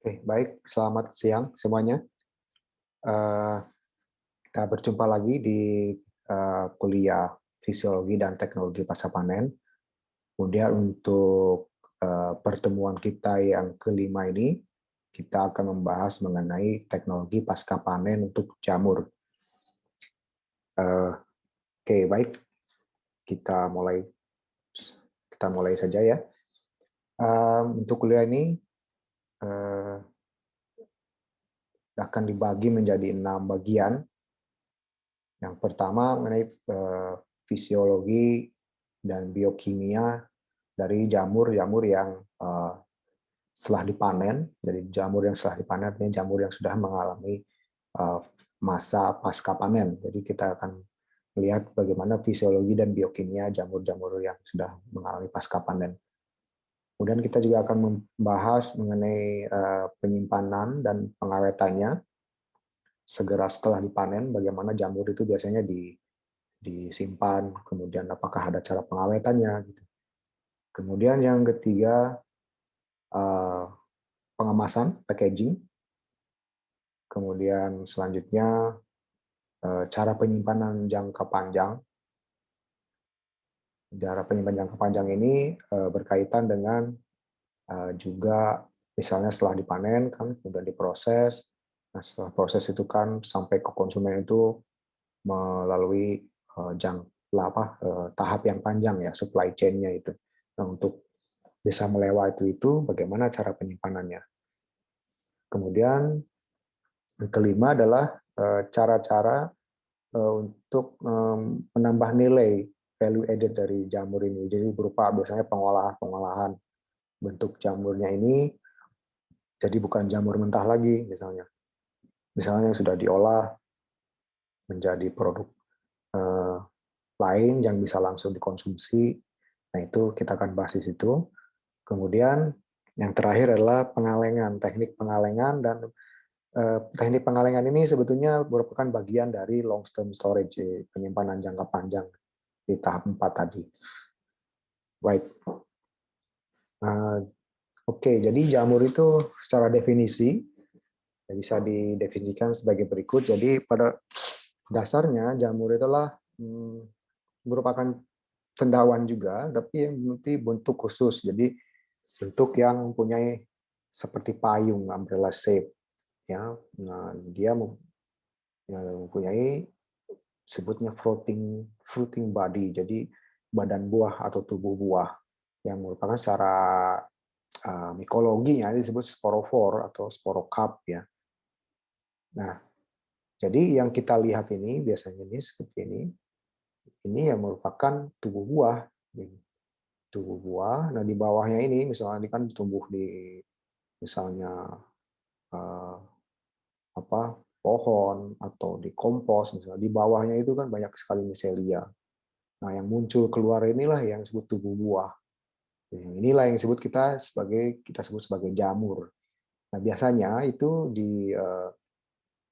Oke, baik. Selamat siang semuanya. Eh, Kita berjumpa lagi di kuliah Fisiologi dan Teknologi Pasca Panen. Kemudian untuk pertemuan kita yang kelima ini, kita akan membahas mengenai teknologi pasca panen untuk jamur. Oke, baik. Kita mulai kita mulai saja ya. Untuk kuliah ini eh, akan dibagi menjadi 6 bagian. Yang pertama mengenai fisiologi dan biokimia dari jamur-jamur yang setelah dipanen. Jadi jamur yang setelah dipanen artinya jamur yang sudah mengalami eh, masa pasca panen. Jadi kita akan melihat bagaimana fisiologi dan biokimia jamur-jamur yang sudah mengalami pasca panen. Kemudian kita juga akan membahas mengenai penyimpanan dan pengawetannya segera setelah dipanen, bagaimana jamur itu biasanya disimpan, kemudian apakah ada cara pengawetannya. Gitu. Kemudian yang ketiga, eh, pengemasan, packaging. Kemudian selanjutnya, cara penyimpanan jangka panjang. Cara penyimpanan jangka panjang ini berkaitan dengan juga misalnya setelah dipanen, kan kemudian diproses. Nah, setelah proses itu kan sampai ke konsumen itu melalui tahap yang panjang ya, supply chain-nya itu. Nah, untuk bisa melewati itu, bagaimana cara penyimpanannya. Kemudian yang kelima adalah cara-cara untuk menambah nilai value added dari jamur ini. Jadi berupa biasanya pengolahan-pengolahan bentuk jamurnya ini jadi bukan jamur mentah lagi misalnya. Misalnya yang sudah diolah menjadi produk eh, lain yang bisa langsung dikonsumsi. Nah, itu kita akan bahas di situ. Kemudian yang terakhir adalah pengalengan, teknik pengalengan, dan teknik pengalengan ini sebetulnya merupakan bagian dari long term storage, penyimpanan jangka panjang di tahap 4 tadi. Baik. Oke, jadi jamur itu secara definisi bisa didefinisikan sebagai berikut. Jadi pada dasarnya jamur itulah merupakan cendawan juga, tapi yang memiliki bentuk khusus. Jadi bentuk yang mempunyai seperti payung, umbrella shape. Ya, nah dia mempunyai sebutnya fruiting body. Jadi badan buah atau tubuh buah yang merupakan secara mikologi ya disebut sporofor atau sporokarp ya. Nah, jadi yang kita lihat ini biasanya ini seperti ini yang merupakan tubuh buah. Tubuh buah. Nah di bawahnya ini misalnya ini kan tumbuh di misalnya eh, apa pohon atau di kompos misalnya di bawahnya itu kan banyak sekali miselia. Nah yang muncul keluar inilah yang disebut tubuh buah. Inilah yang kita sebut sebagai jamur. Nah biasanya itu di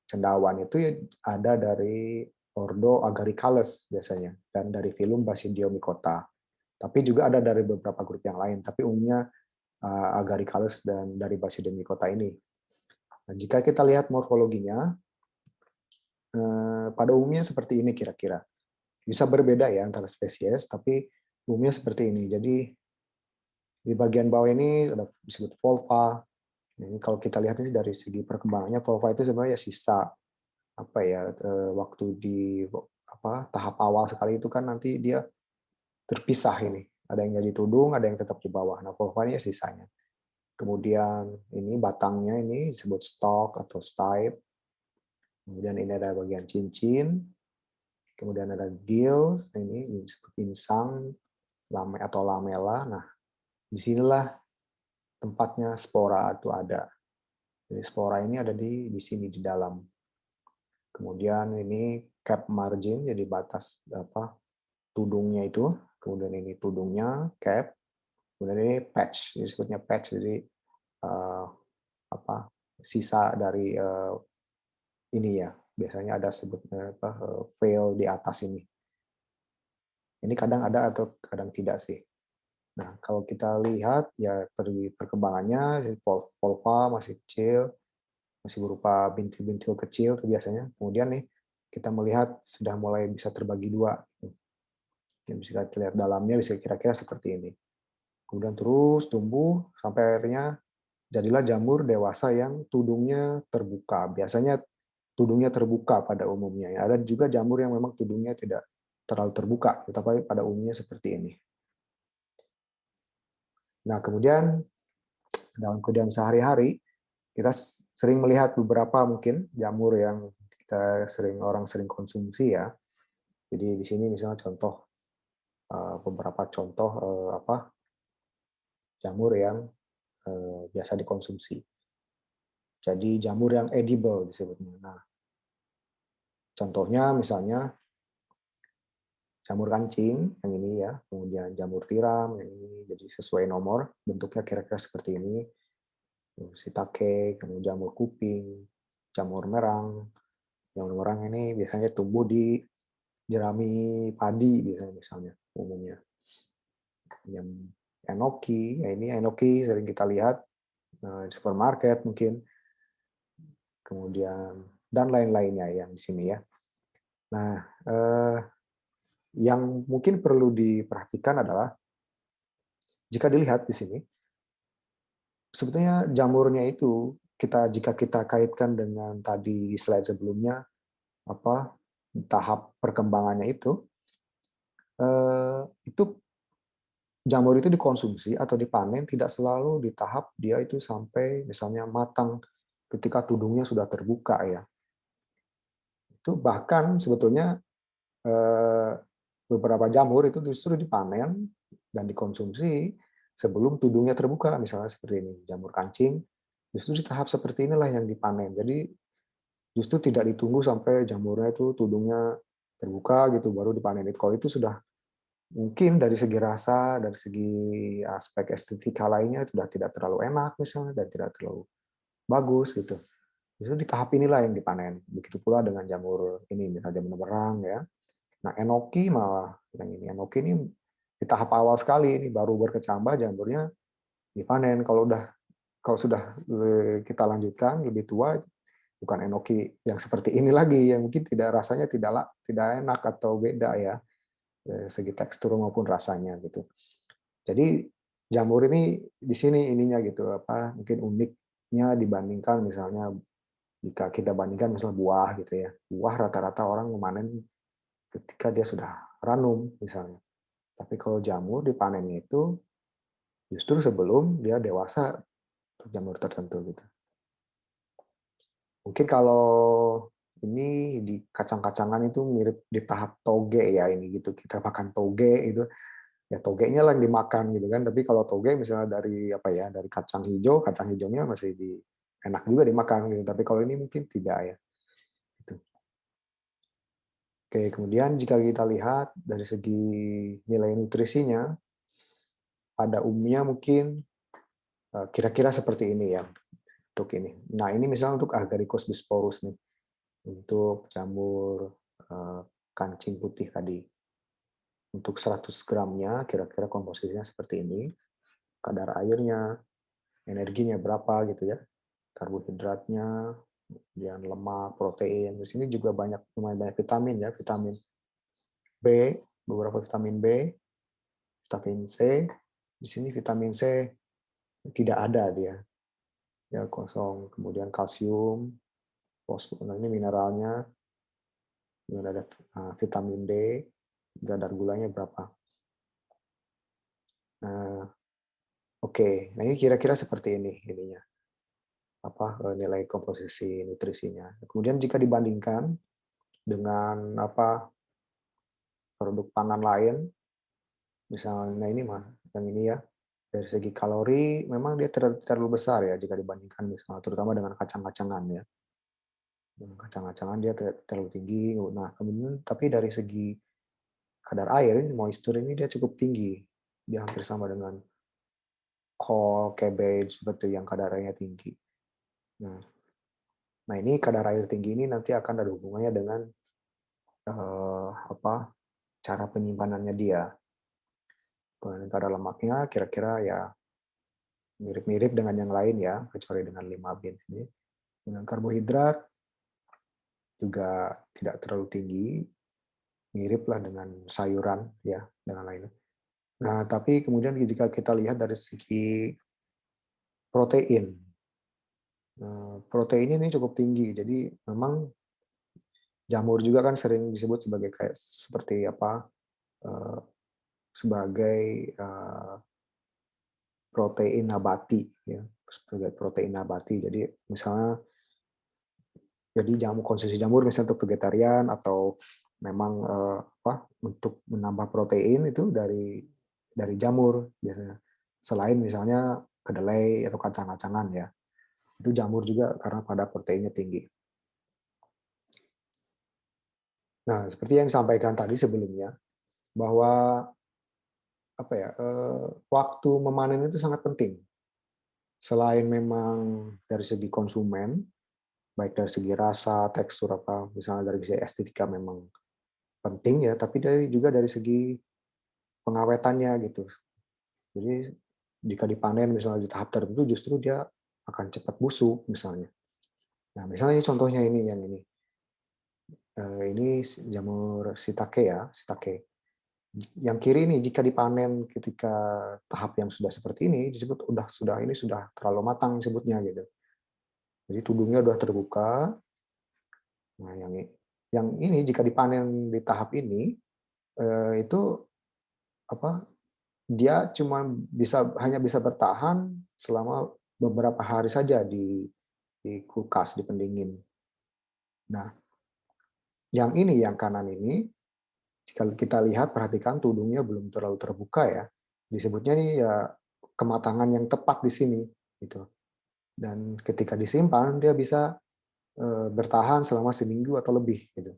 cendawan itu ya ada dari ordo Agaricales biasanya dan dari filum Basidiomycota. Tapi juga ada dari beberapa grup yang lain. Tapi umumnya Agaricales dan dari Basidiomycota ini. Nah, jika kita lihat morfologinya, pada umumnya seperti ini kira-kira. Bisa berbeda ya antara spesies, tapi umumnya seperti ini. Jadi di bagian bawah ini ada disebut volva. Nah, ini kalau kita lihat ini dari segi perkembangannya, volva itu sebenarnya sisa apa ya waktu di tahap awal sekali itu kan nanti dia terpisah ini. Ada yang jadi tudung, ada yang tetap di bawah. Nah, volva ini ya sisanya. Kemudian ini batangnya ini disebut stalk atau stipe. Kemudian ini ada bagian cincin. Kemudian ada gills, ini seperti insang, atau lamela. Nah, disinilah tempatnya spora itu ada. Jadi spora ini ada di sini di dalam. Kemudian ini cap margin, jadi batas tudungnya itu. Kemudian ini tudungnya cap. Kemudian ini patch, disebutnya patch. Jadi uh, sisa dari ini ya. Biasanya ada sebutnya veil di atas ini. Ini kadang ada atau kadang tidak sih. Nah, kalau kita lihat ya perkembangannya, volva masih kecil, masih berupa bintil-bintil kecil tuh biasanya. Kemudian nih kita melihat sudah mulai bisa terbagi dua. Yang bisa kita lihat dalamnya bisa kira-kira seperti ini. Kemudian terus tumbuh sampai akhirnya jadilah jamur dewasa yang tudungnya terbuka. Biasanya tudungnya terbuka pada umumnya. Ya. Ada juga jamur yang memang tudungnya tidak terlalu terbuka, tetapi pada umumnya seperti ini. Nah, kemudian dalam kemudian sehari-hari kita sering melihat beberapa mungkin jamur yang orang sering konsumsi ya. Jadi di sini misalnya contoh beberapa contoh jamur yang biasa dikonsumsi. Jadi jamur yang edible disebutnya. Nah, contohnya misalnya jamur kancing yang ini ya, kemudian jamur tiram yang ini, jadi sesuai nomor bentuknya kira-kira seperti ini. Shiitake, kemudian jamur kuping, jamur merang. Jamur merang ini biasanya tumbuh di jerami padi biasanya misalnya umumnya. Yang enoki, ya ini enoki sering kita lihat di supermarket mungkin. Kemudian dan lain-lainnya yang di sini ya. Nah, yang mungkin perlu diperhatikan adalah jika dilihat di sini, sebetulnya jamurnya itu jika kita kaitkan dengan tadi di slide sebelumnya, apa tahap perkembangannya itu jamur itu dikonsumsi atau dipanen tidak selalu di tahap dia itu sampai misalnya matang ketika tudungnya sudah terbuka ya. Itu bahkan sebetulnya eh, beberapa jamur itu justru dipanen dan dikonsumsi sebelum tudungnya terbuka, misalnya seperti ini, jamur kancing, justru di tahap seperti inilah yang dipanen. Jadi justru tidak ditunggu sampai jamurnya itu tudungnya terbuka gitu baru dipanen. Kalau itu sudah mungkin dari segi rasa, dari segi aspek estetika lainnya sudah tidak terlalu enak misalnya dan tidak terlalu bagus gitu. Justru di tahap inilah yang dipanen. Begitu pula dengan jamur ini, misalnya jamur merang ya. Nah, enoki malah yang ini. Enoki ini di tahap awal sekali ini baru berkecambah jamurnya dipanen. Kalau sudah kita lanjutkan lebih tua bukan enoki yang seperti ini lagi yang mungkin rasanya tidak enak atau beda ya dari segi tekstur maupun rasanya gitu. Jadi jamur ini di sini ininya gitu apa mungkin uniknya dibandingkan misalnya jika kita bandingkan misalnya buah gitu ya. Buah rata-rata orang memanen ketika dia sudah ranum misalnya. Tapi kalau jamur dipanennya itu justru sebelum dia dewasa untuk jamur tertentu gitu. Mungkin kalau ini di kacang-kacangan itu mirip di tahap toge ya ini gitu. Kita makan toge itu ya togenya lah yang dimakan gitu kan. Tapi kalau toge misalnya dari apa ya dari kacang hijaunya masih enak juga dimakan gitu. Tapi kalau ini mungkin tidak ya. Gitu. Oke, kemudian jika kita lihat dari segi nilai nutrisinya, pada umumnya mungkin kira-kira seperti ini ya untuk ini. Nah ini misalnya untuk Agaricus bisporus nih, untuk jamur kancing putih tadi. Untuk 100 gramnya kira-kira komposisinya seperti ini. Kadar airnya, energinya berapa gitu ya, karbohidratnya, kemudian lemak, protein. Di sini juga lumayan banyak vitamin ya, vitamin B, beberapa vitamin B, vitamin C. Di sini vitamin C tidak ada dia, ya kosong. Kemudian kalsium, fosfor, nah ini mineralnya, kemudian ada vitamin D, kadar gulanya berapa. Nah, oke, nah ini kira-kira seperti ini ininya nilai komposisi nutrisinya. Kemudian jika dibandingkan dengan produk pangan lain, misalnya ini mah yang ini ya dari segi kalori memang dia terlalu besar ya jika dibandingkan misalnya terutama dengan kacang-kacangan ya. Dengan kacang-kacangan dia terlalu tinggi. Nah, kemudian tapi dari segi kadar air, moisture ini dia cukup tinggi. Dia hampir sama dengan kol, cabbage seperti yang kadar airnya tinggi. Nah, ini kadar air tinggi ini nanti akan ada hubungannya dengan cara penyimpanannya dia. Kemudian kadar lemaknya kira-kira ya mirip-mirip dengan yang lain ya, kecuali dengan 5 bin ini. Dengan karbohidrat juga tidak terlalu tinggi, miriplah dengan sayuran ya, dengan lainnya. Nah, tapi kemudian jika kita lihat dari segi protein, proteinnya ini cukup tinggi. Jadi memang jamur juga kan sering disebut sebagai kayak seperti apa, eee, sebagai, protein nabati ya, sebagai protein nabati. Jadi misalnya konsumsi jamur misalnya untuk vegetarian atau memang, untuk menambah protein itu dari jamur biasanya. Selain misalnya kedelai atau kacang-kacangan ya, itu jamur juga karena pada proteinnya tinggi. Nah, seperti yang disampaikan tadi sebelumnya, bahwa waktu memanen itu sangat penting. Selain memang dari segi konsumen, baik dari segi rasa, tekstur, apa, misalnya dari segi estetika memang penting ya, tapi juga dari segi pengawetannya gitu. Jadi jika dipanen misalnya di tahap tertentu justru dia akan cepat busuk misalnya. Nah, misalnya ini contohnya ini yang ini. Ini jamur shiitake ya, shiitake. Yang kiri ini jika dipanen ketika tahap yang sudah seperti ini disebut sudah terlalu matang disebutnya gitu. Jadi tudungnya udah terbuka. Nah, yang ini jika dipanen di tahap ini itu apa? Dia hanya bisa bertahan selama beberapa hari saja di kulkas, di pendingin. Nah, yang ini, yang kanan ini, jika kita lihat, perhatikan tudungnya belum terlalu terbuka ya. Disebutnya nih ya kematangan yang tepat di sini, gitu. Dan ketika disimpan, dia bisa bertahan selama seminggu atau lebih, gitu.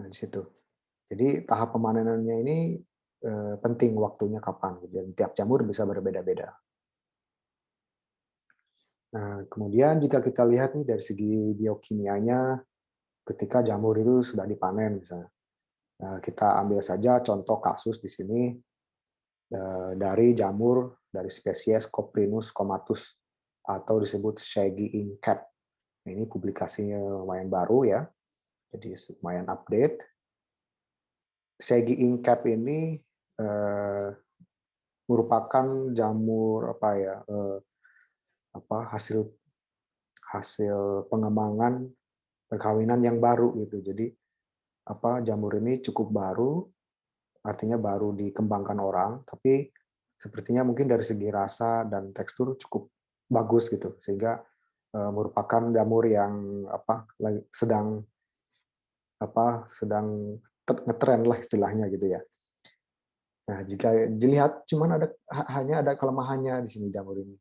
Nah, di situ. Jadi tahap pemanenannya ini penting waktunya kapan, dan tiap jamur bisa berbeda-beda. Nah, kemudian jika kita lihat nih dari segi biokimianya, ketika jamur itu sudah dipanen misalnya. Nah, kita ambil saja contoh kasus di sini dari jamur dari spesies Coprinus comatus atau disebut shaggy ink cap. Ini publikasinya lumayan baru ya, jadi lumayan update. Shaggy ink cap ini merupakan jamur hasil hasil pengembangan perkawinan yang baru gitu. Jadi jamur ini cukup baru, artinya baru dikembangkan orang, tapi sepertinya mungkin dari segi rasa dan tekstur cukup bagus gitu, sehingga merupakan jamur yang sedang sedang ngetren lah istilahnya gitu ya. Nah, jika dilihat hanya ada kelemahannya di sini jamur ini.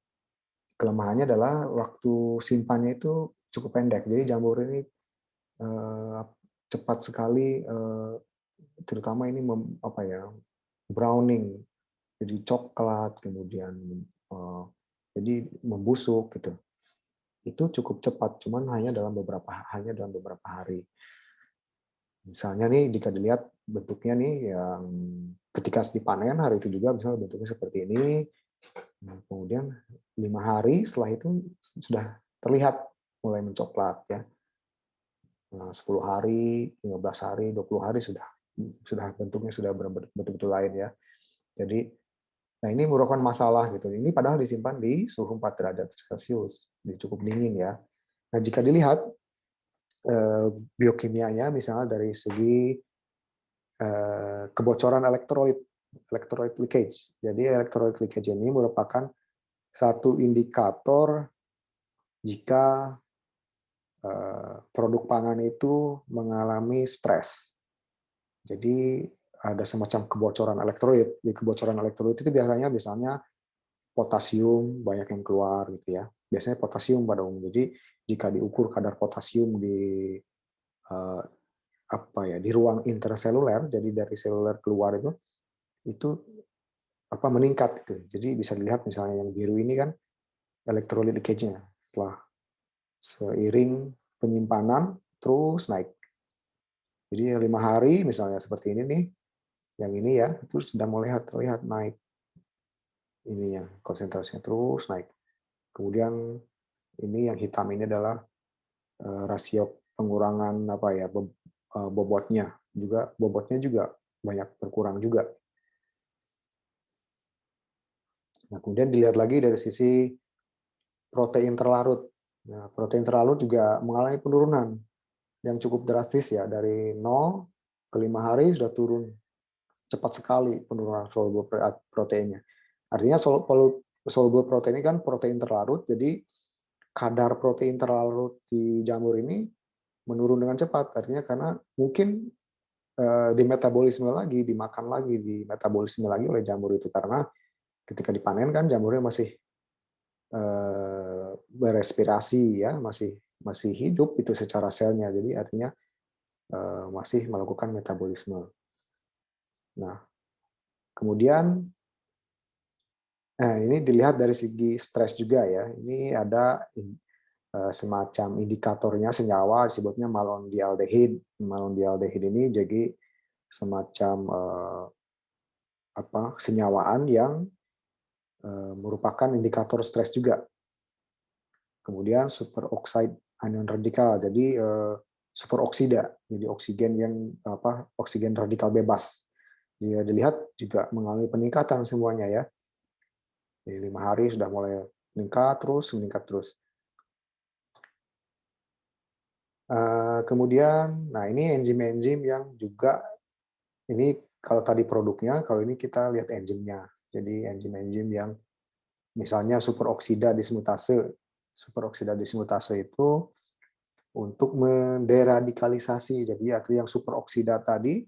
Kelemahannya adalah waktu simpannya itu cukup pendek. Jadi jamur ini eh, cepat sekali, terutama ini browning, jadi coklat, kemudian jadi membusuk gitu. Itu cukup cepat, cuman hanya dalam beberapa hari. Misalnya nih, jika dilihat bentuknya nih yang ketika dipanen hari itu juga misalnya bentuknya seperti ini. Nah, kemudian 5 hari setelah itu sudah terlihat mulai mencoklat ya. Nah, 10 hari, 15 hari, 20 hari sudah bentuknya sudah betul-betul lain ya. Jadi, nah ini merupakan masalah gitu. Ini padahal disimpan di suhu 4 derajat Celcius, cukup dingin ya. Nah, jika dilihat biokimianya misalnya dari segi kebocoran electrolyte leakage. Jadi electrolyte leakage ini merupakan satu indikator jika produk pangan itu mengalami stres. Jadi ada semacam kebocoran elektrolit. Di kebocoran elektrolit itu biasanya misalnya potasium banyak yang keluar gitu ya. Biasanya potasium pada umumnya. Jadi jika diukur kadar potasium eh, di ruang interseluler, jadi dari seluler keluar itu meningkat gitu. Jadi bisa dilihat misalnya yang biru ini kan elektrolit leakage-nya setelah seiring penyimpanan terus naik. Jadi 5 hari misalnya seperti ini nih, Yang ini ya, itu sudah mulai terlihat naik. Ini yang konsentrasinya terus naik. Kemudian ini yang hitam ini adalah rasio pengurangan apa ya bobotnya juga banyak berkurang juga. Nah, kemudian dilihat lagi dari sisi protein terlarut. Nah, protein terlarut juga mengalami penurunan yang cukup drastis ya, dari 0 ke 5 hari sudah turun cepat sekali penurunan soluble proteinnya. Artinya soluble protein ini kan protein terlarut, jadi kadar protein terlarut di jamur ini menurun dengan cepat. Artinya karena mungkin dimakan lagi, dimetabolisme lagi oleh jamur itu, karena ketika dipanen kan jamurnya masih berespirasi ya, masih hidup itu secara selnya, jadi artinya masih melakukan metabolisme. Nah, kemudian ini dilihat dari segi stres juga ya. Ini ada semacam indikatornya senyawa disebutnya malondialdehyde. Malondialdehyde ini jadi semacam senyawaan yang merupakan indikator stres juga. Kemudian superoxide anion radikal, jadi superoksida, jadi oksigen radikal bebas. Jika dilihat juga mengalami peningkatan semuanya ya. Di 5 hari sudah mulai meningkat terus. Kemudian, nah ini enzim-enzim yang juga ini kalau tadi produknya, kalau ini kita lihat enzimnya. Jadi enzim-enzim yang misalnya superoksida dismutase. Superoksida dismutase itu untuk menderadikalisasi. Jadi artinya yang superoksida tadi,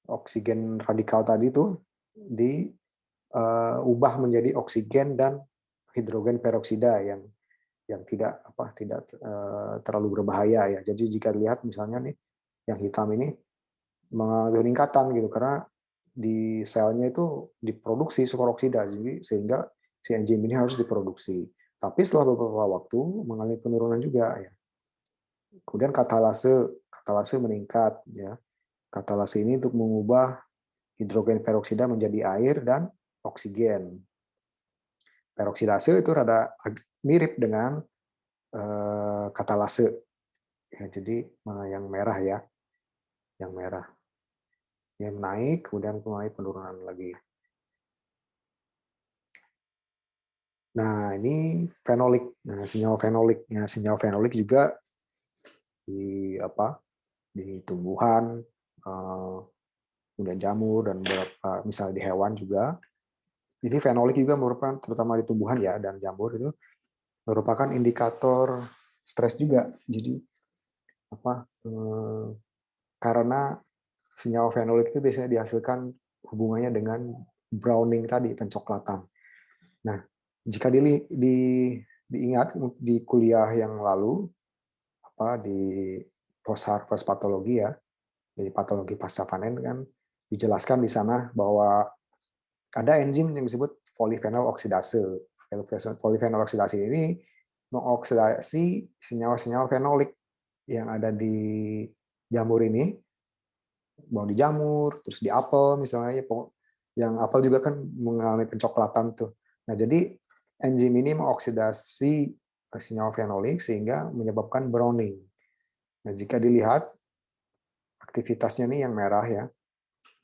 oksigen radikal tadi itu diubah menjadi oksigen dan hidrogen peroksida yang tidak terlalu berbahaya ya. Jadi jika lihat misalnya nih yang hitam ini mengalami peningkatan gitu karena di selnya itu diproduksi superoksida, jadi sehingga si enzim ini harus diproduksi. Tapi setelah beberapa waktu mengalami penurunan juga ya. Kemudian katalase meningkat ya. Katalase ini untuk mengubah hidrogen peroksida menjadi air dan oksigen. Peroksidase itu rada mirip dengan katalase. Ya, jadi yang merah ya, yang merah. Yang naik, kemudian mulai penurunan lagi. Nah, ini fenolik. Nah, senyawa fenolik. Nah, senyawa fenolik juga di tumbuhan, kemudian jamur dan beberapa misalnya di hewan juga. Jadi fenolik juga merupakan terutama di tumbuhan ya dan jamur itu merupakan indikator stres juga. Jadi karena senyawa fenolik itu biasanya dihasilkan hubungannya dengan browning tadi, pencoklatan. Nah, jika diingat di kuliah yang lalu, di post harvest patologi ya, jadi patologi pasca panen kan dijelaskan di sana bahwa ada enzim yang disebut polyphenol oksidase. Polyphenol oksidase ini mengoksidasi senyawa-senyawa fenolik yang ada di jamur ini, mau di jamur, terus di apel misalnya, yang apel juga kan mengalami pencoklatan tuh. Nah, jadi enzim ini mengoksidasi senyawa fenolik sehingga menyebabkan browning. Nah, jika dilihat aktivitasnya nih yang merah ya,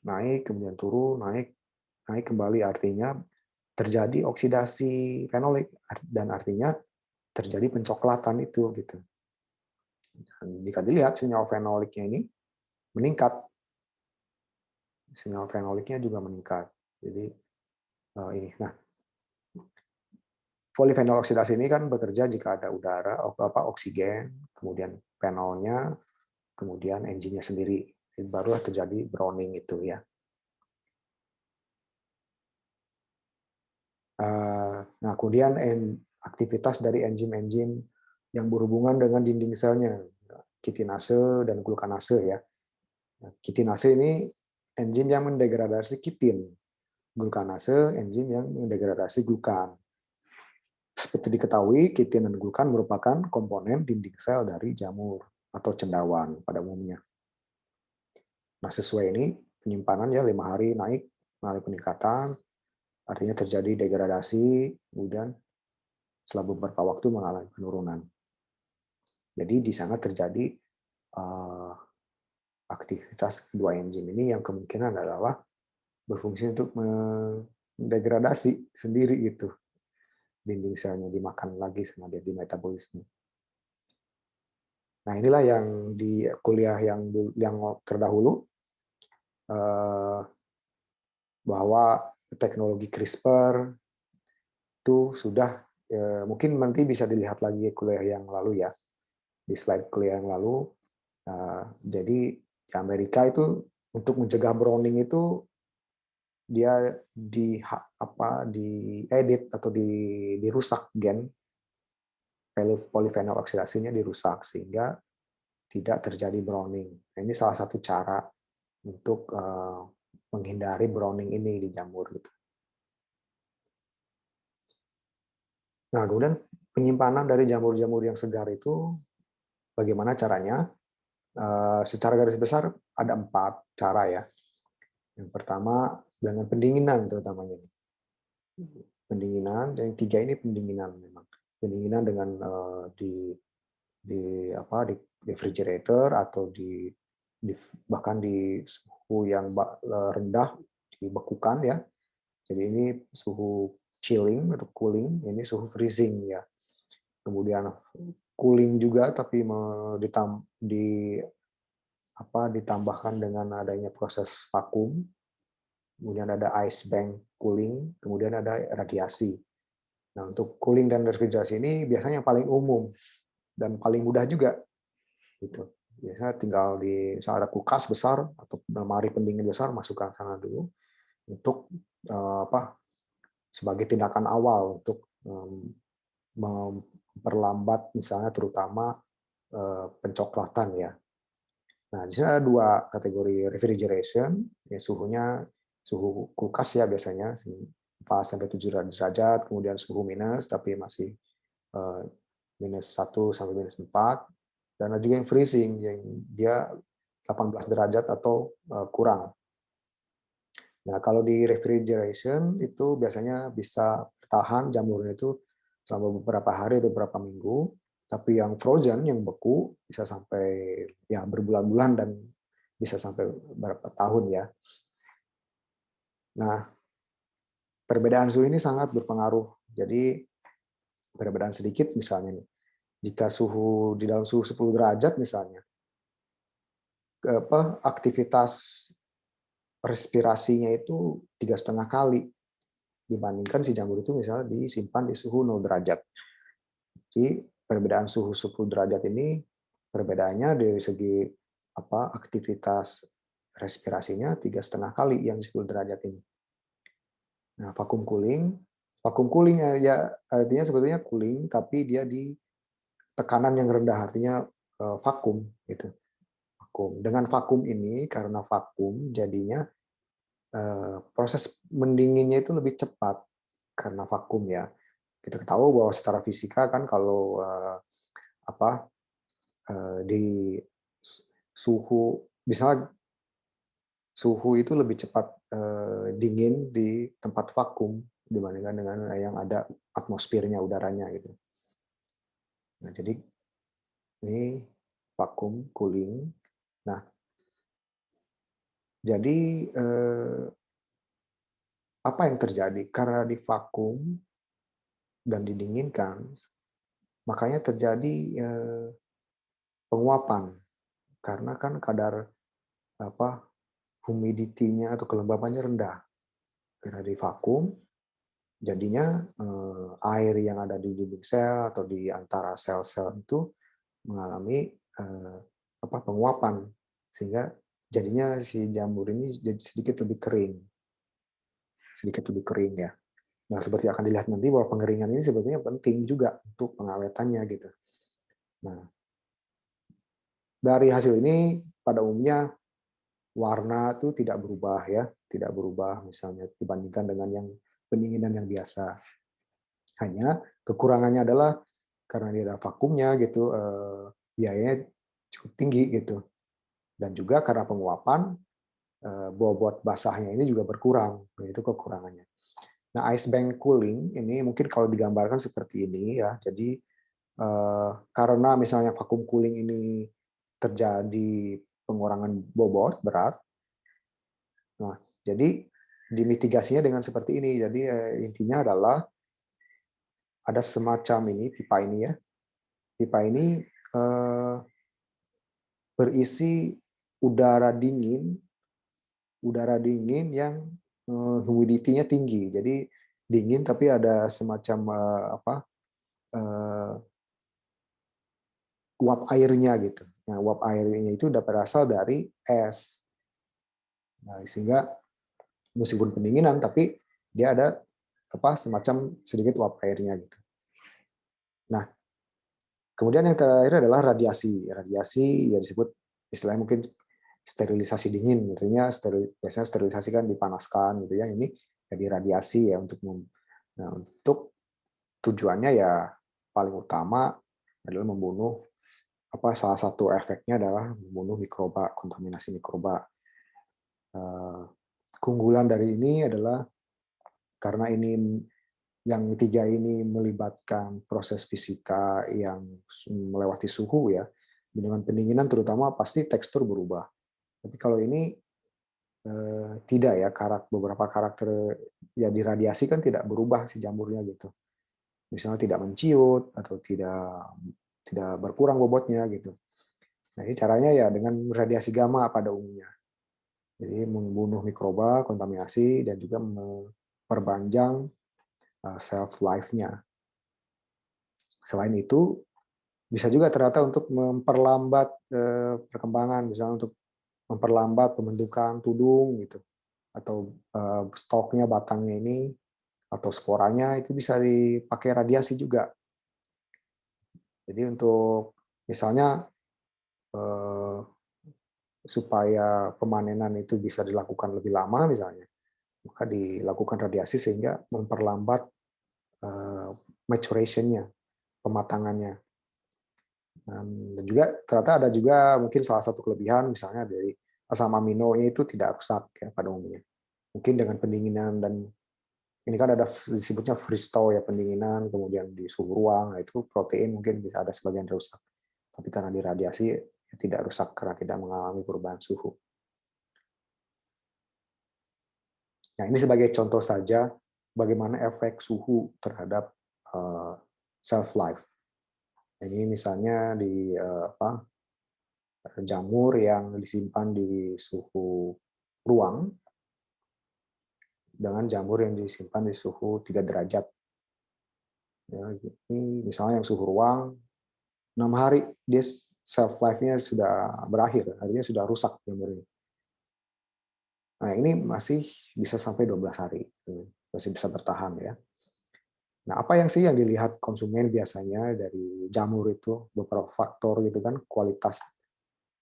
naik kemudian turun, naik kembali, artinya terjadi oksidasi fenolik dan artinya terjadi pencoklatan itu gitu. Dan jika dilihat senyawa fenoliknya ini meningkat, senyawa fenoliknya juga meningkat. Jadi ini, nah polyphenol oksidasi ini kan bekerja jika ada udara, oksigen, kemudian fenolnya, kemudian enzimnya sendiri, baru terjadi browning itu ya. Nah, kemudian aktivitas dari enzim-enzim yang berhubungan dengan dinding selnya, kitinase dan glukanase ya. Kitinase ini enzim yang mendegradasi kitin, glukanase enzim yang mendegradasi glukan. Seperti diketahui, kitin dan glukan merupakan komponen dinding sel dari jamur atau cendawan pada umumnya. Nah, sesuai ini penyimpanan ya 5 hari naik, mengalami peningkatan, artinya terjadi degradasi, kemudian setelah beberapa waktu mengalami penurunan. Jadi di sana terjadi eh, aktivitas kedua enzim ini yang kemungkinan adalah berfungsi untuk mendegradasi sendiri gitu dinding selnya, dimakan lagi sama dia di metabolisme. Nah, inilah yang di kuliah yang terdahulu eh, bahwa teknologi CRISPR itu sudah mungkin nanti bisa dilihat lagi kuliah yang lalu ya, di slide kuliah yang lalu. Jadi di Amerika itu untuk mencegah browning itu dia diedit atau dirusak gen polifenol oksidasinya dirusak sehingga tidak terjadi browning. Nah, ini salah satu cara untuk menghindari browning ini di jamur gitu. Nah, kemudian penyimpanan dari jamur-jamur yang segar itu bagaimana caranya? Secara garis besar ada 4 cara ya. Yang pertama dengan pendinginan terutamanya. Pendinginan, dan yang 3 ini pendinginan memang. Pendinginan dengan di refrigerator atau bahkan di suhu yang rendah dibekukan ya. Jadi ini suhu chilling atau cooling, ini suhu freezing ya. Kemudian cooling juga tapi ditambahkan dengan adanya proses vakum. Kemudian ada ice bank cooling, kemudian ada radiasi. Nah, untuk cooling dan refrigerasi ini biasanya yang paling umum dan paling mudah juga gitu. Biasanya tinggal misalnya ada kulkas besar atau lemari pendingin besar, masukkan sana dulu untuk sebagai tindakan awal untuk memperlambat misalnya terutama pencoklatan ya. Nah, di sini ada 2 kategori refrigeration, ya suhunya suhu kulkas ya biasanya 4 sampai 7 derajat, kemudian suhu minus tapi masih -1 sampai -4, dan ada juga yang freezing yang dia 18 derajat atau kurang. Nah, kalau di refrigeration itu biasanya bisa tahan jamurnya itu selama beberapa hari atau beberapa minggu, tapi yang frozen, yang beku bisa sampai ya berbulan-bulan dan bisa sampai berapa tahun ya. Nah, perbedaan suhu ini sangat berpengaruh. Jadi perbedaan sedikit misalnya nih, jika suhu di dalam suhu 10 derajat misalnya, aktivitas respirasinya itu 3,5 kali dibandingkan si jamur itu misalnya disimpan di suhu 0 derajat. Jadi perbedaan suhu 10 derajat ini perbedaannya dari segi aktivitas respirasinya 3,5 kali yang 10 derajat ini. Nah, vakum cooling ya artinya sebetulnya cooling tapi dia di tekanan yang rendah, artinya vakum gitu. Vakum. Dengan vakum ini karena vakum jadinya proses mendinginnya itu lebih cepat karena vakum ya. Kita tahu bahwa secara fisika kan kalau di suhu misalnya suhu itu lebih cepat dingin di tempat vakum dibandingkan dengan yang ada atmosfernya, udaranya gitu. Nah, jadi ini vakum cooling. Nah, jadi apa yang terjadi karena di vakum dan didinginkan, makanya terjadi penguapan karena kan kadar humidity-nya atau kelembabannya rendah. Karena di vakum, jadinya air yang ada di dinding sel atau di antara sel-sel itu mengalami penguapan sehingga jadinya si jamur ini jadi sedikit lebih kering ya. Nah, seperti akan dilihat nanti bahwa pengeringan ini sebetulnya penting juga untuk pengawetannya gitu. Nah, dari hasil ini pada umumnya warna itu tidak berubah ya, tidak berubah misalnya dibandingkan dengan yang pendinginan yang biasa. Hanya kekurangannya adalah karena dia ada vakumnya gitu, biayanya cukup tinggi gitu. Dan juga karena penguapan, bobot basahnya ini juga berkurang. Itu kekurangannya. Nah, ice bank cooling ini mungkin kalau digambarkan seperti ini ya. Jadi karena misalnya vakum cooling ini terjadi pengurangan bobot berat. Nah, jadi dimitigasinya dengan seperti ini. Jadi intinya adalah ada semacam ini pipa ini ya. Pipa ini berisi udara dingin yang humidity-nya tinggi. Jadi dingin tapi ada semacam eh, uap airnya gitu. Nah, uap airnya itu udah berasal dari es. Nah, sehingga meskipun pendinginan tapi dia ada semacam sedikit uap airnya gitu. Nah, kemudian yang terakhir adalah radiasi. Radiasi ya disebut istilahnya mungkin sterilisasi dingin, artinya biasanya sterilisasi kan dipanaskan gitu ya. Ini jadi radiasi ya nah, untuk tujuannya ya paling utama adalah membunuh salah satu efeknya adalah membunuh mikroba, kontaminasi mikroba. Keunggulan dari ini adalah karena ini yang tiga ini melibatkan proses fisika yang melewati suhu ya, dengan pendinginan terutama pasti tekstur berubah. Tapi kalau ini tidak ya, beberapa karakter ya di radiasi kan tidak berubah si jamurnya gitu. Misalnya tidak menciut atau tidak berkurang bobotnya gitu. Nah, ini caranya ya dengan radiasi gamma pada umumnya. Jadi membunuh mikroba, kontaminasi, dan juga memperpanjang shelf life-nya. Selain itu, bisa juga ternyata untuk memperlambat perkembangan, misalnya untuk memperlambat pembentukan tudung gitu, atau stoknya, batangnya ini, atau sporanya itu bisa dipakai radiasi juga. Jadi untuk misalnya supaya pemanenan itu bisa dilakukan lebih lama misalnya, maka dilakukan radiasi sehingga memperlambat maturation-nya, pematangannya. Dan juga ternyata ada juga mungkin salah satu kelebihan misalnya dari asam amino-nya itu tidak rusak ya pada umumnya. Mungkin dengan pendinginan dan ini kan ada disebutnya freeze thaw ya, pendinginan kemudian di suhu ruang, nah itu protein mungkin bisa ada sebagian rusak. Tapi karena di radiasi ya tidak rusak karena tidak mengalami perubahan suhu. Nah, ini sebagai contoh saja bagaimana efek suhu terhadap shelf life. Ini misalnya di jamur yang disimpan di suhu ruang dengan jamur yang disimpan di suhu 3 derajat. Ya, ini misalnya yang suhu ruang 6 hari dia shelf life-nya sudah berakhir, artinya sudah rusak jamur ini. Nah, ini masih bisa sampai 12 hari, masih bisa bertahan ya. Nah, apa yang dilihat konsumen biasanya dari jamur itu, beberapa faktor gitu kan, kualitas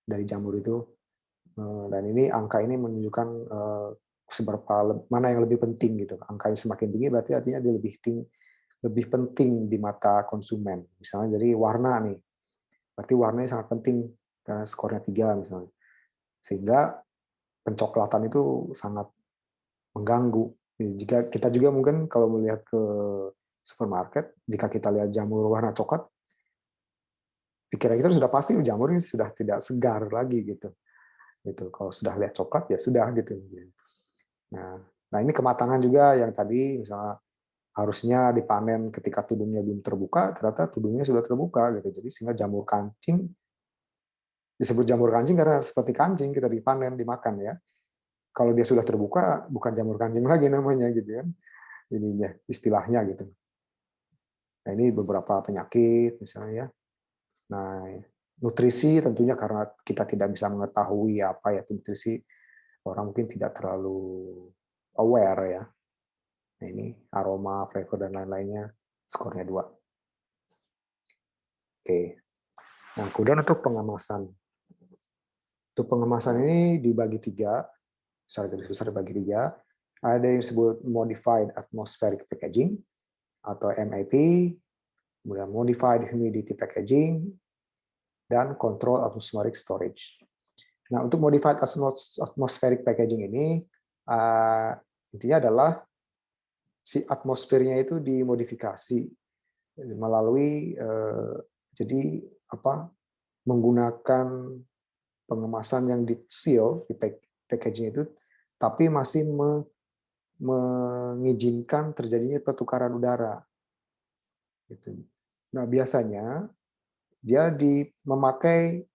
dari jamur itu, dan ini angka ini menunjukkan seberapa mana yang lebih penting gitu. Angkanya semakin tinggi berarti artinya dia lebih penting di mata konsumen. Misalnya dari warna nih, berarti warnanya sangat penting karena skornya 3 misalnya. Sehingga pencoklatan itu sangat mengganggu. Jika kita juga mungkin kalau melihat ke supermarket, jika kita lihat jamur warna coklat, pikiran kita sudah pasti jamur ini sudah tidak segar lagi gitu. Gitu. Kalau sudah lihat coklat ya sudah gitu. Nah ini kematangan juga yang tadi misalnya harusnya dipanen ketika tudungnya belum terbuka, ternyata tudungnya sudah terbuka gitu. Jadi sehingga jamur kancing disebut jamur kancing karena seperti kancing kita dipanen dimakan ya. Kalau dia sudah terbuka bukan jamur kancing lagi namanya gitu kan. Ininya istilahnya gitu. Nah, ini beberapa penyakit misalnya ya. Nah, nutrisi tentunya karena kita tidak bisa mengetahui apa ya nutrisi, orang mungkin tidak terlalu aware ya. Nah, ini aroma, flavor dan lain-lainnya skornya 2. Oke. Nah, kemudian untuk pengemasan. Untuk pengemasan ini dibagi 3, secara garis besar dibagi 3. Ada yang disebut modified atmospheric packaging atau MAP, kemudian modified humidity packaging, dan control atmospheric storage. Nah, untuk modified atmospheric packaging ini intinya adalah si atmosfernya itu dimodifikasi melalui jadi apa menggunakan pengemasan yang di seal di packaging itu, tapi masih mengizinkan terjadinya pertukaran udara. Gitu. Nah, biasanya dia memakai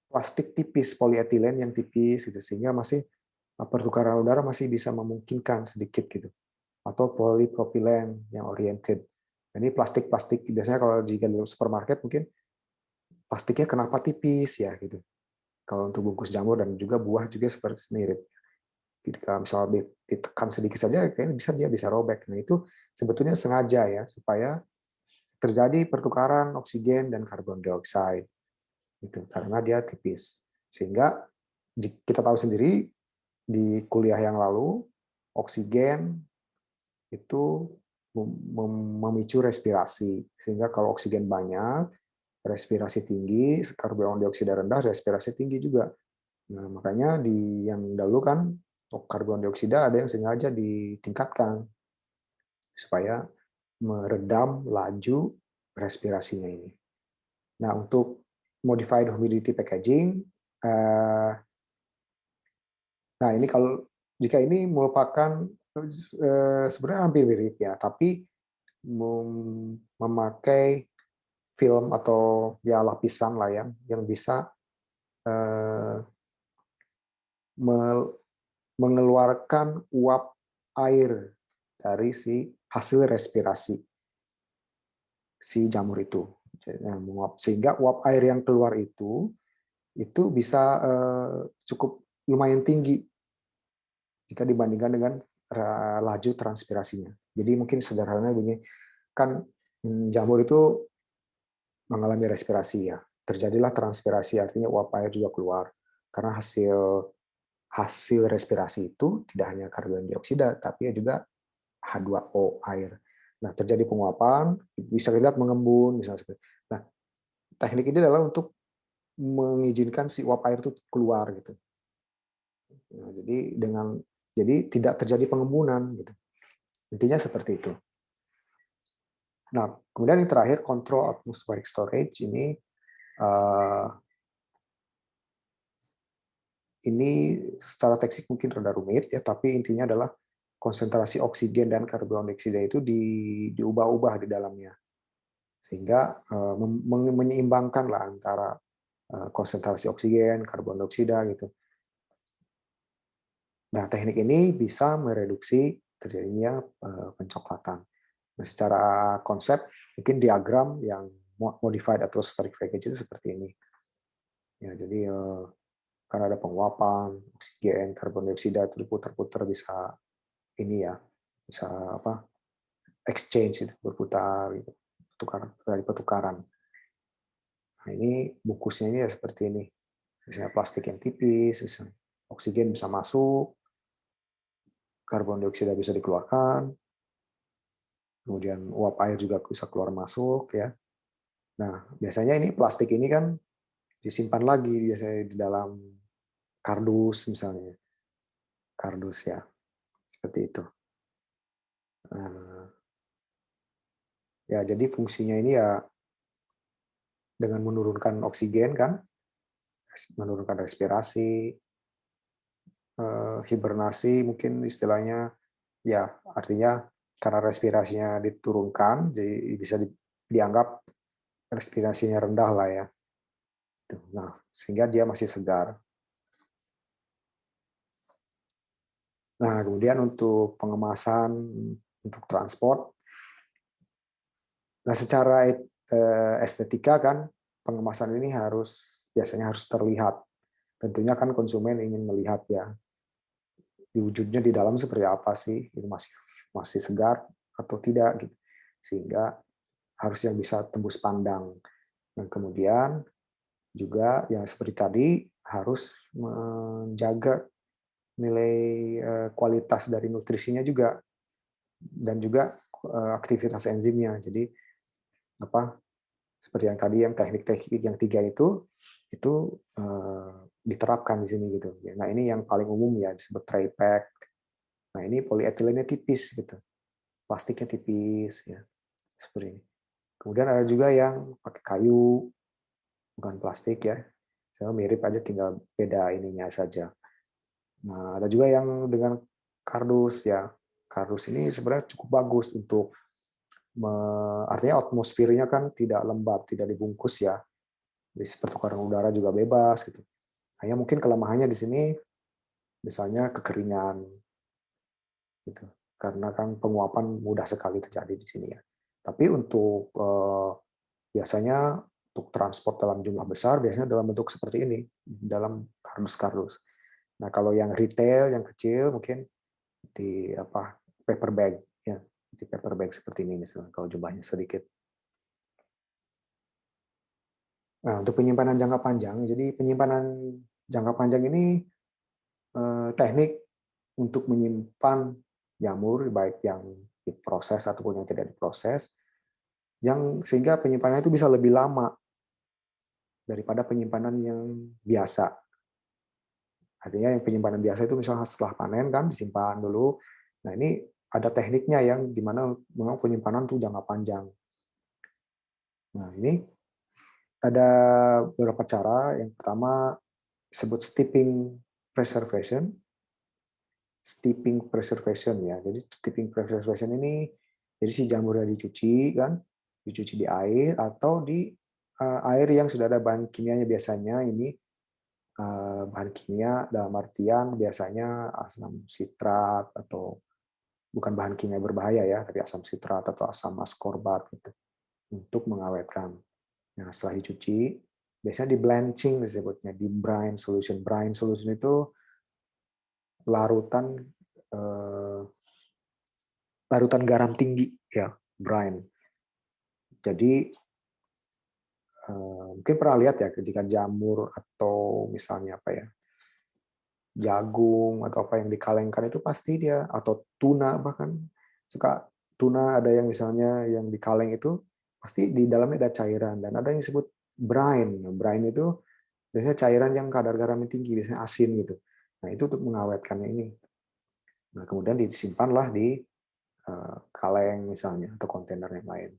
plastik tipis, polietilen yang tipis, gitu, sehingga masih pertukaran udara masih bisa memungkinkan sedikit gitu. Atau polipropilen yang oriented. Ini plastik-plastik biasanya kalau di supermarket mungkin plastiknya kenapa tipis ya gitu. Kalau untuk bungkus jamur dan juga buah juga seperti mirip. Ketika misalnya ditekan sedikit saja kayaknya dia bisa robek. Nah, itu sebetulnya sengaja ya supaya terjadi pertukaran oksigen dan karbon dioksida itu karena dia tipis. Sehingga kita tahu sendiri di kuliah yang lalu oksigen itu memicu respirasi. Sehingga kalau oksigen banyak, respirasi tinggi, karbon dioksida rendah, respirasi tinggi juga. Nah, makanya di yang dahulu kan karbon dioksida ada yang sengaja ditingkatkan supaya meredam laju respirasinya ini. Nah, untuk modified humidity packaging, nah ini kalau jika ini merupakan sebenarnya hampir mirip ya, tapi memakai film atau ya lapisan lah yang bisa mengeluarkan uap air dari si hasil respirasi si jamur itu. Sehingga uap air yang keluar itu bisa cukup lumayan tinggi jika dibandingkan dengan laju transpirasinya. Jadi mungkin sederhananya begini, kan jamur itu mengalami respirasi ya. Terjadilah transpirasi, artinya uap air juga keluar. Karena hasil respirasi itu tidak hanya karbon dioksida, tapi juga H2O air. Nah, terjadi penguapan, bisa kita lihat mengembun, misalnya seperti. Nah, teknik ini adalah untuk mengizinkan si uap air itu keluar gitu. Nah, jadi tidak terjadi pengembunan gitu. Intinya seperti itu. Nah, kemudian yang terakhir control atmospheric storage ini secara teknik mungkin rada rumit ya, tapi intinya adalah konsentrasi oksigen dan karbon dioksida itu diubah-ubah di dalamnya, sehingga menyeimbangkan lah antara konsentrasi oksigen, karbon dioksida gitu. Nah, teknik ini bisa mereduksi terjadinya pencoklatan. Nah, secara konsep mungkin diagram yang modified atmospheric package itu seperti ini. Ya, jadi karena ada penguapan, oksigen, karbon dioksida itu diputar-putar bisa ini ya, bisa apa? Exchange itu berputar gitu. Pertukaran. Nah, ini bungkusnya ini ya seperti ini. Misalnya plastik yang tipis, misalnya oksigen bisa masuk, karbon dioksida bisa dikeluarkan, kemudian uap air juga bisa keluar masuk ya. Nah, biasanya ini plastik ini kan disimpan lagi biasanya di dalam kardus misalnya. Kardus ya. Seperti itu. Ya, jadi fungsinya ini ya dengan menurunkan oksigen kan, menurunkan respirasi, hibernasi mungkin istilahnya ya artinya karena respirasinya diturunkan jadi bisa dianggap respirasinya rendah lah ya. Nah, sehingga dia masih segar. Nah, kemudian untuk pengemasan untuk transport, nah secara estetika kan pengemasan ini biasanya harus terlihat. Tentunya kan konsumen ingin melihat ya wujudnya di dalam seperti apa sih, itu masih segar atau tidak gitu. Sehingga harus yang bisa tembus pandang. Dan kemudian juga yang seperti tadi harus menjaga nilai kualitas dari nutrisinya juga dan juga aktivitas enzimnya. Jadi apa seperti yang tadi, yang teknik-teknik yang 3 itu diterapkan di sini gitu. Nah ini yang paling umum ya, disebut tray pack. Nah ini polyethylennya tipis gitu, plastiknya tipis ya, seperti ini. Kemudian ada juga yang pakai kayu, bukan plastik ya. Saya mirip aja, tinggal beda ininya saja. Nah ada juga yang dengan kardus ya. Kardus ini sebenarnya cukup bagus untuk artinya atmosfernya kan tidak lembab, tidak dibungkus ya. Jadi pertukaran udara juga bebas gitu. Hanya mungkin kelemahannya di sini misalnya kekeringan gitu. Karena kan penguapan mudah sekali terjadi di sini ya. Tapi untuk biasanya untuk transport dalam jumlah besar biasanya dalam bentuk seperti ini, dalam kardus-kardus. Nah, kalau yang retail yang kecil mungkin di paper bag ya, di paper bag seperti ini misalnya kalau jumlahnya sedikit. Nah, untuk penyimpanan jangka panjang, jadi penyimpanan jangka panjang ini teknik untuk menyimpan jamur baik yang diproses ataupun yang tidak diproses, yang sehingga penyimpanannya itu bisa lebih lama daripada penyimpanan yang biasa. Artinya yang penyimpanan biasa itu misalnya setelah panen kan disimpan dulu. Nah ini ada tekniknya yang dimana memang penyimpanan tuh jangka panjang. Nah ini ada beberapa cara. Yang pertama disebut steeping preservation ya. Jadi steeping preservation ini jadi si jamurnya dicuci kan, dicuci di air atau di air yang sudah ada bahan kimianya. Biasanya ini bahan kimia dalam artian biasanya asam sitrat, atau bukan bahan kimia berbahaya ya, tapi asam sitrat atau asam ascorbat gitu, untuk mengawetkan. Nah, setelah dicuci, biasanya di blanching disebutnya, di brine solution. Brine solution itu larutan eh, larutan garam tinggi ya, brine. Jadi mungkin pernah lihat ya, ketika jamur atau misalnya apa ya, jagung atau apa yang dikalengkan itu pasti dia, atau tuna bahkan suka, tuna ada yang misalnya yang dikaleng itu pasti di dalamnya ada cairan, dan ada yang disebut brine. Brine itu biasanya cairan yang kadar garamnya tinggi, biasanya asin gitu. Nah itu untuk mengawetkannya ini. Nah kemudian disimpanlah di kaleng misalnya atau kontainer yang lain.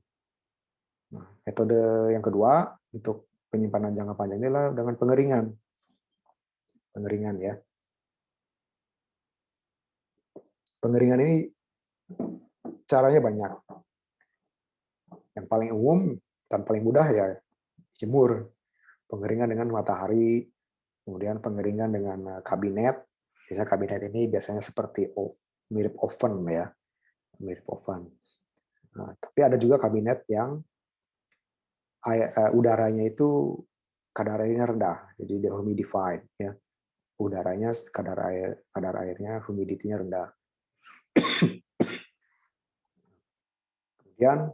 Nah, metode yang kedua untuk penyimpanan jangka panjang ini adalah dengan pengeringan. Pengeringan ya. Pengeringan ini caranya banyak. Yang paling umum dan paling mudah ya jemur. Pengeringan dengan matahari, kemudian pengeringan dengan kabinet. Biasanya kabinet ini biasanya seperti mirip oven ya, mirip oven. Nah, tapi ada juga kabinet yang udaranya itu kadar airnya rendah, jadi dehumidified ya. Udaranya kadar airnya, humidity-nya rendah. Kemudian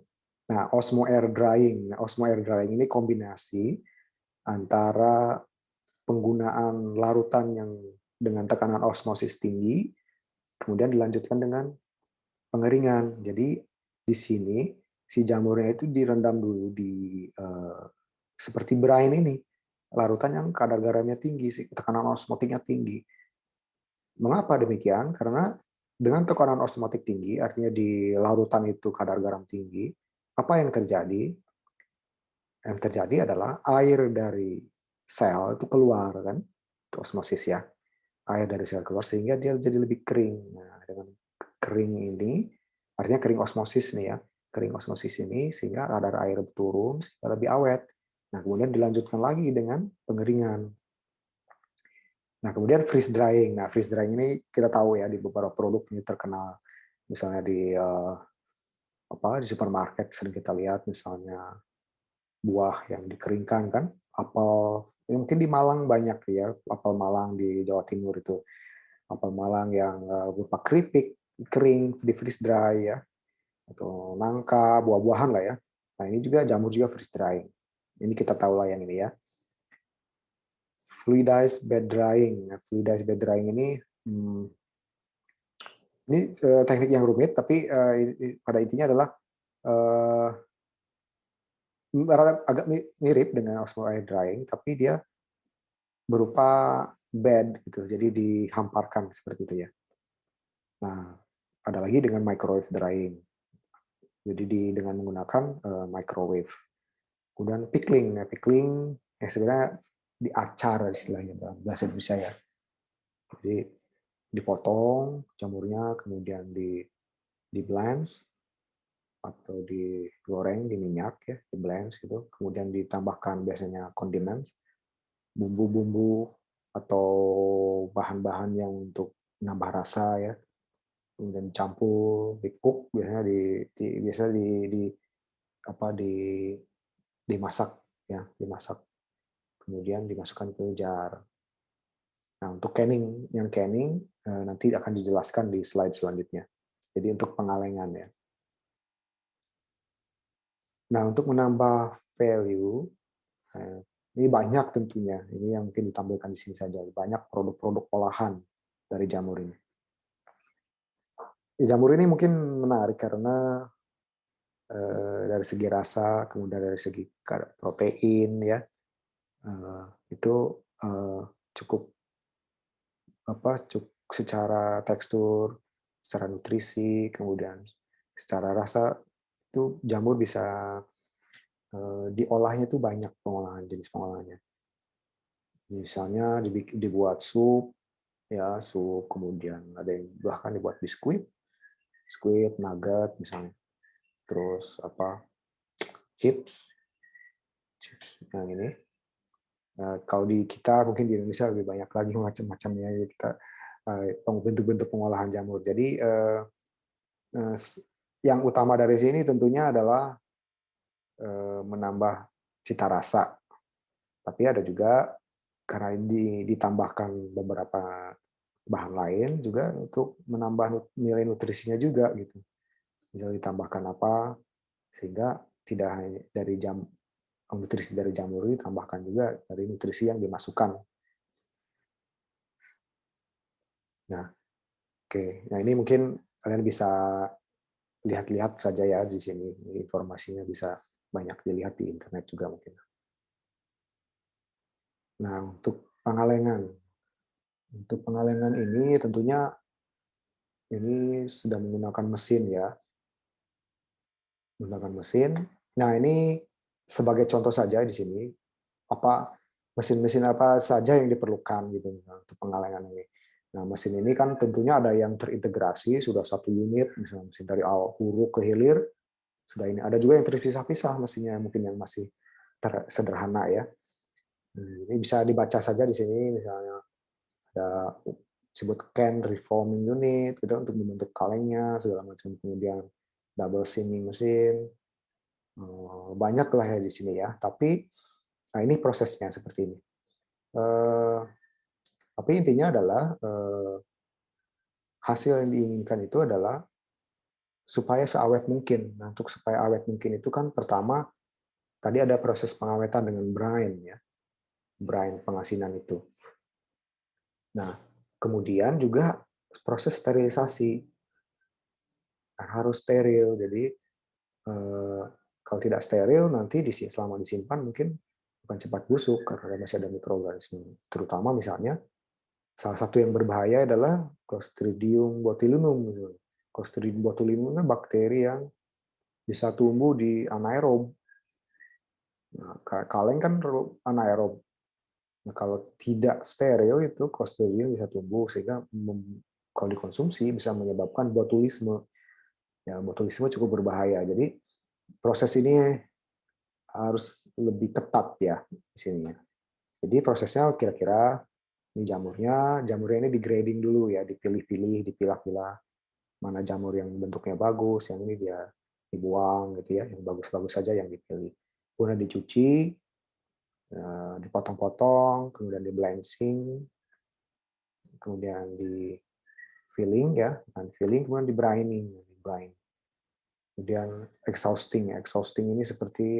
osmo air drying. Nah, osmo air drying ini kombinasi antara penggunaan larutan yang dengan tekanan osmosis tinggi, kemudian dilanjutkan dengan pengeringan. Jadi di sini si jamurnya itu direndam dulu di seperti brine ini, larutan yang kadar garamnya tinggi, tekanan osmotiknya tinggi. Mengapa demikian? Karena dengan tekanan osmotik tinggi, artinya di larutan itu kadar garam tinggi, apa yang terjadi? Yang terjadi adalah air dari sel itu keluar kan, itu osmosis ya. Air dari sel keluar sehingga dia jadi lebih kering. Nah, dengan kering ini, artinya kering osmosis nih ya, kering osmosis ini sehingga kadar air turun sehingga lebih awet. Nah, kemudian dilanjutkan lagi dengan pengeringan. Nah, kemudian freeze drying. Nah, freeze drying ini kita tahu ya, di beberapa produk ini terkenal. Misalnya di supermarket sering kita lihat misalnya buah yang dikeringkan kan, apel, mungkin di Malang banyak ya, apel Malang di Jawa Timur itu, apel Malang yang berupa keripik kering di freeze dry ya, atau nangka, buah-buahan lah ya. Nah ini juga jamur juga freeze drying. Ini kita tahu lah yang ini ya. Fluidized bed drying. Nah, fluidized bed drying ini teknik yang rumit, tapi pada intinya adalah agak mirip dengan osmo air drying, tapi dia berupa bed gitu, jadi dihamparkan seperti itu ya. Nah, ada lagi dengan microwave drying, jadi dengan menggunakan microwave. Kemudian pickling, ya pickling ya sebenarnya diacar istilahnya dalam bahasa Indonesia ya. Jadi dipotong jamurnya, kemudian di blanch atau digoreng di minyak ya, di blanch gitu. Kemudian ditambahkan biasanya condiments, bumbu-bumbu atau bahan-bahan yang untuk menambah rasa ya. Kemudian dicampur, di-cook biasanya biasa di apa dimasak ya, dimasak. Kemudian dimasukkan ke jar. Nah, untuk canning, yang canning nanti akan dijelaskan di slide selanjutnya. Jadi untuk pengalengan ya. Nah, untuk menambah value, eh, ini banyak tentunya. Ini yang mungkin ditampilkan di sini saja. Banyak produk-produk olahan dari jamur ini. Jamur ini mungkin menarik karena dari segi rasa, kemudian dari segi protein ya, itu eh, cukup cukup secara tekstur, secara nutrisi, kemudian secara rasa itu jamur bisa diolahnya itu banyak pengolahan jenis pengolahannya. Misalnya dibuat sup, ya sup, kemudian ada yang bahkan dibuat biskuit, biskuit, nugget misalnya, terus chips, chips yang ini. Kalau di kita mungkin di Indonesia lebih banyak lagi macam-macamnya ya kita bentuk-bentuk pengolahan jamur. Jadi eh, yang utama dari sini tentunya adalah menambah cita rasa. Tapi ada juga karena ditambahkan beberapa bahan lain juga untuk menambah nilai nutrisinya juga gitu. Bisa ditambahkan apa sehingga tidak hanya dari nutrisi dari jamur ditambahkan juga dari nutrisi yang dimasukkan. Nah, oke. Nah, ini mungkin kalian bisa lihat-lihat saja ya di sini. Informasinya bisa banyak dilihat di internet juga mungkin. Nah, untuk pengalengan. Untuk pengalengan ini tentunya ini sudah menggunakan mesin ya, menggunakan mesin. Nah, ini sebagai contoh saja di sini, apa mesin-mesin apa saja yang diperlukan gitu untuk pengalengan ini. Nah, mesin ini kan tentunya ada yang terintegrasi, sudah satu unit, misalnya mesin dari awal huruf ke hilir, sudah ini. Ada juga yang terpisah-pisah mesinnya, mungkin yang masih sederhana ya. Ini bisa dibaca saja di sini, misalnya ada disebut can reforming unit gitu untuk membentuk kalengnya segala macam, kemudian double seaming mesin, banyak lah ya di sini ya. Tapi nah ini prosesnya seperti ini. Tapi intinya adalah hasil yang diinginkan itu adalah supaya seawet mungkin. Nah, untuk supaya awet mungkin itu kan pertama tadi ada proses pengawetan dengan brine ya, brine pengasinan itu. Nah, kemudian juga proses sterilisasi. Nah, harus steril. Jadi kalau tidak steril nanti selama disimpan mungkin akan cepat busuk karena masih ada mikroorganisme. Terutama misalnya salah satu yang berbahaya adalah Clostridium botulinum. Clostridium botulinum kan bakteri yang bisa tumbuh di anaerob. Nah, kaleng kan anaerob. Nah, kalau tidak steril itu Clostridium bisa tumbuh sehingga kalau dikonsumsi bisa menyebabkan botulisme. Ya, botulisme cukup berbahaya. Jadi proses ini harus lebih ketat ya di sini. Jadi prosesnya kira-kira ini jamurnya ini di grading dulu ya, dipilih-pilih, dipilah-pilah mana jamur yang bentuknya bagus, yang ini dia dibuang gitu ya, yang bagus-bagus saja yang dipilih. Kemudian dicuci, dipotong-potong, kemudian di blanching, kemudian di filling ya, dan filling kemudian di brining, kemudian exhausting. Exhausting ini seperti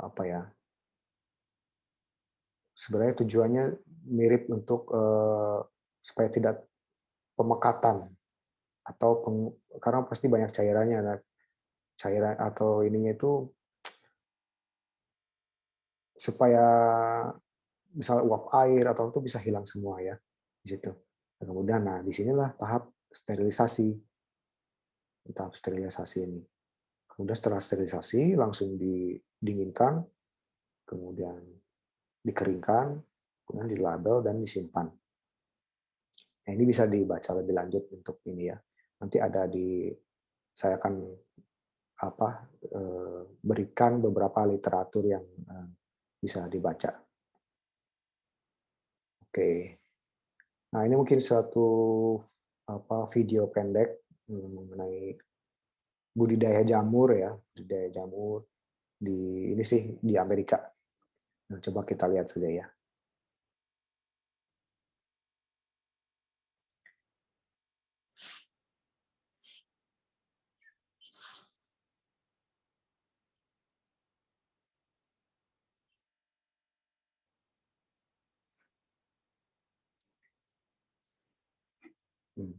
apa ya? Sebenarnya tujuannya mirip untuk supaya tidak pemekatan atau karena pasti banyak cairannya, nah, cairan atau ininya itu supaya misalnya uap air atau itu bisa hilang semua ya di situ. Dan kemudian, nah di sinilah tahap sterilisasi ini. Kemudian setelah sterilisasi langsung didinginkan, kemudian dikeringkan, kemudian dilabel dan disimpan. Nah, ini bisa dibaca lebih lanjut untuk ini ya. Nanti ada saya akan berikan beberapa literatur yang bisa dibaca. Oke. Nah, ini mungkin satu video pendek mengenai budidaya jamur ya, budidaya jamur ini sih di Amerika. Nah, coba kita lihat saja ya. Hmm.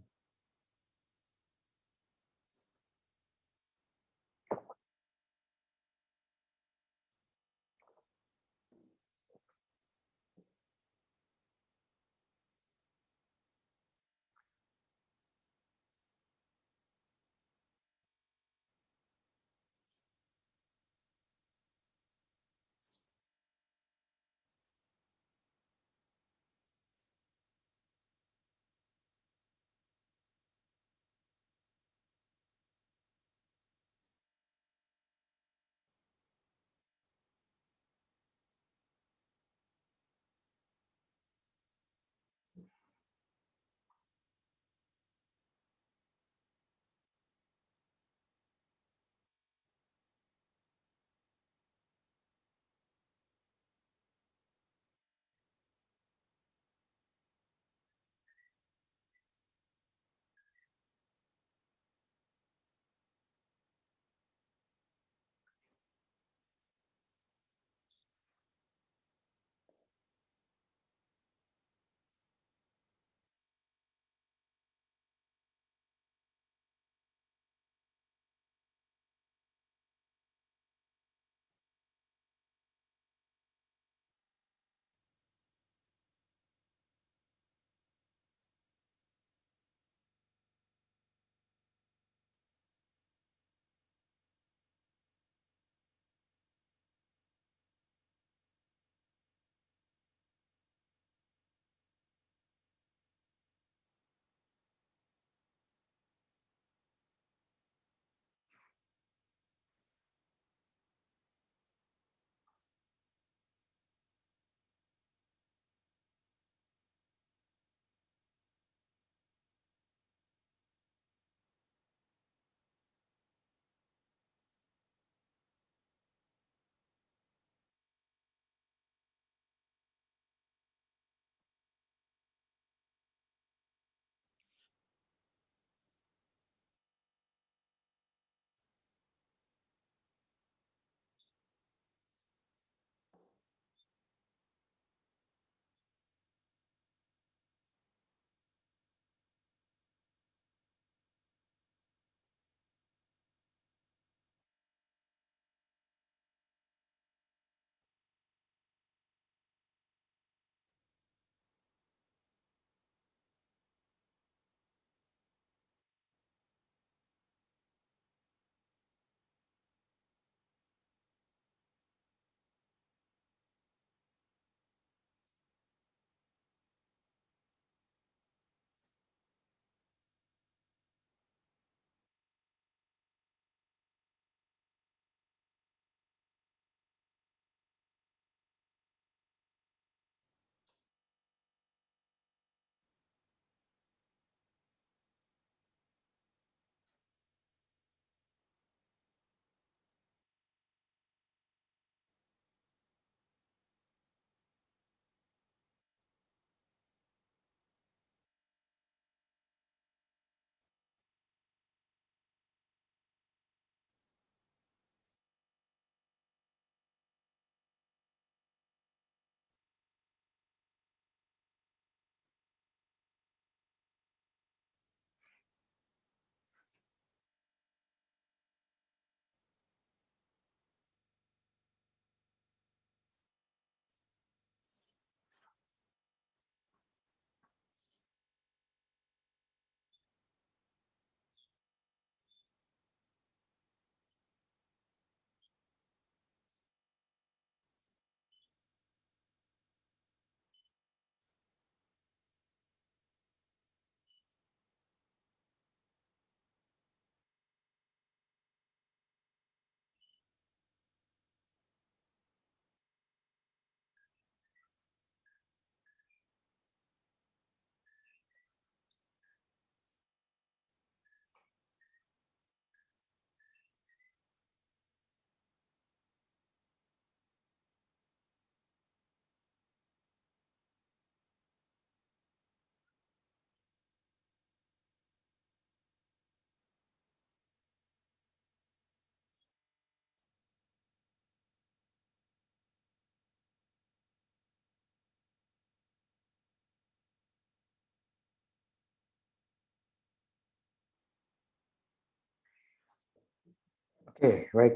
Oke, baik.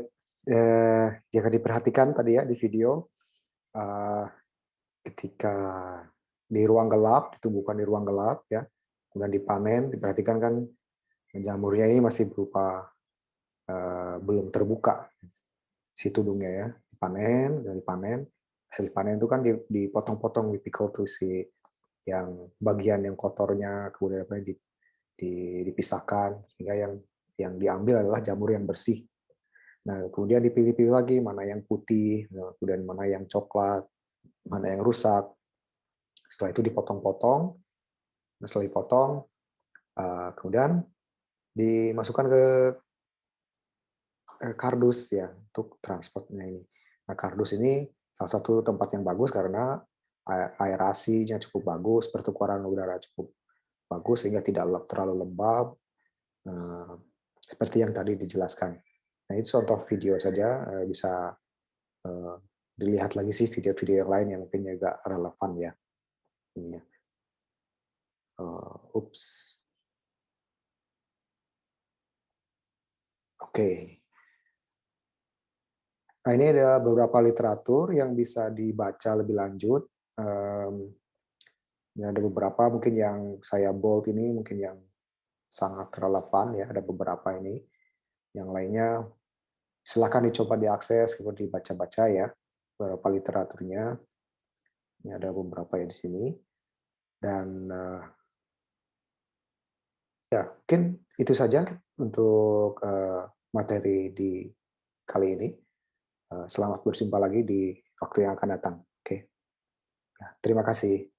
Jika diperhatikan tadi ya di video, eh, ketika di ruang gelap, ditumbuhkan di ruang gelap ya, kemudian dipanen, diperhatikan kan jamurnya ini masih berupa belum terbuka si tudungnya ya, dipanen, dan dipanen, hasil dipanen itu kan dipotong-potong, dipikul tuh si yang bagian yang kotornya, kemudian apa dipisahkan sehingga yang diambil adalah jamur yang bersih. Nah, kemudian dipilih-pilih lagi mana yang putih, kemudian mana yang coklat, mana yang rusak. Setelah itu dipotong-potong, setelah dipotong, kemudian dimasukkan ke kardus ya untuk transportnya ini. Nah, kardus ini salah satu tempat yang bagus karena aerasinya cukup bagus, pertukaran udara cukup bagus sehingga tidak terlalu lembab, seperti yang tadi dijelaskan. Nah, itu contoh video saja, bisa eh, dilihat lagi sih video-video yang lain yang mungkin juga relevan ya. Ini ya. Ups. Oke. Nah, ini ada beberapa literatur yang bisa dibaca lebih lanjut. Em, ini ada beberapa mungkin yang saya bold ini mungkin yang sangat relevan ya. Ada beberapa ini. Yang lainnya silakan dicoba diakses, kemudian dibaca-baca ya beberapa literaturnya. Ini ada beberapa ya di sini. Dan ya mungkin itu saja untuk materi di kali ini. Selamat berjumpa lagi di waktu yang akan datang. Oke, ya, terima kasih.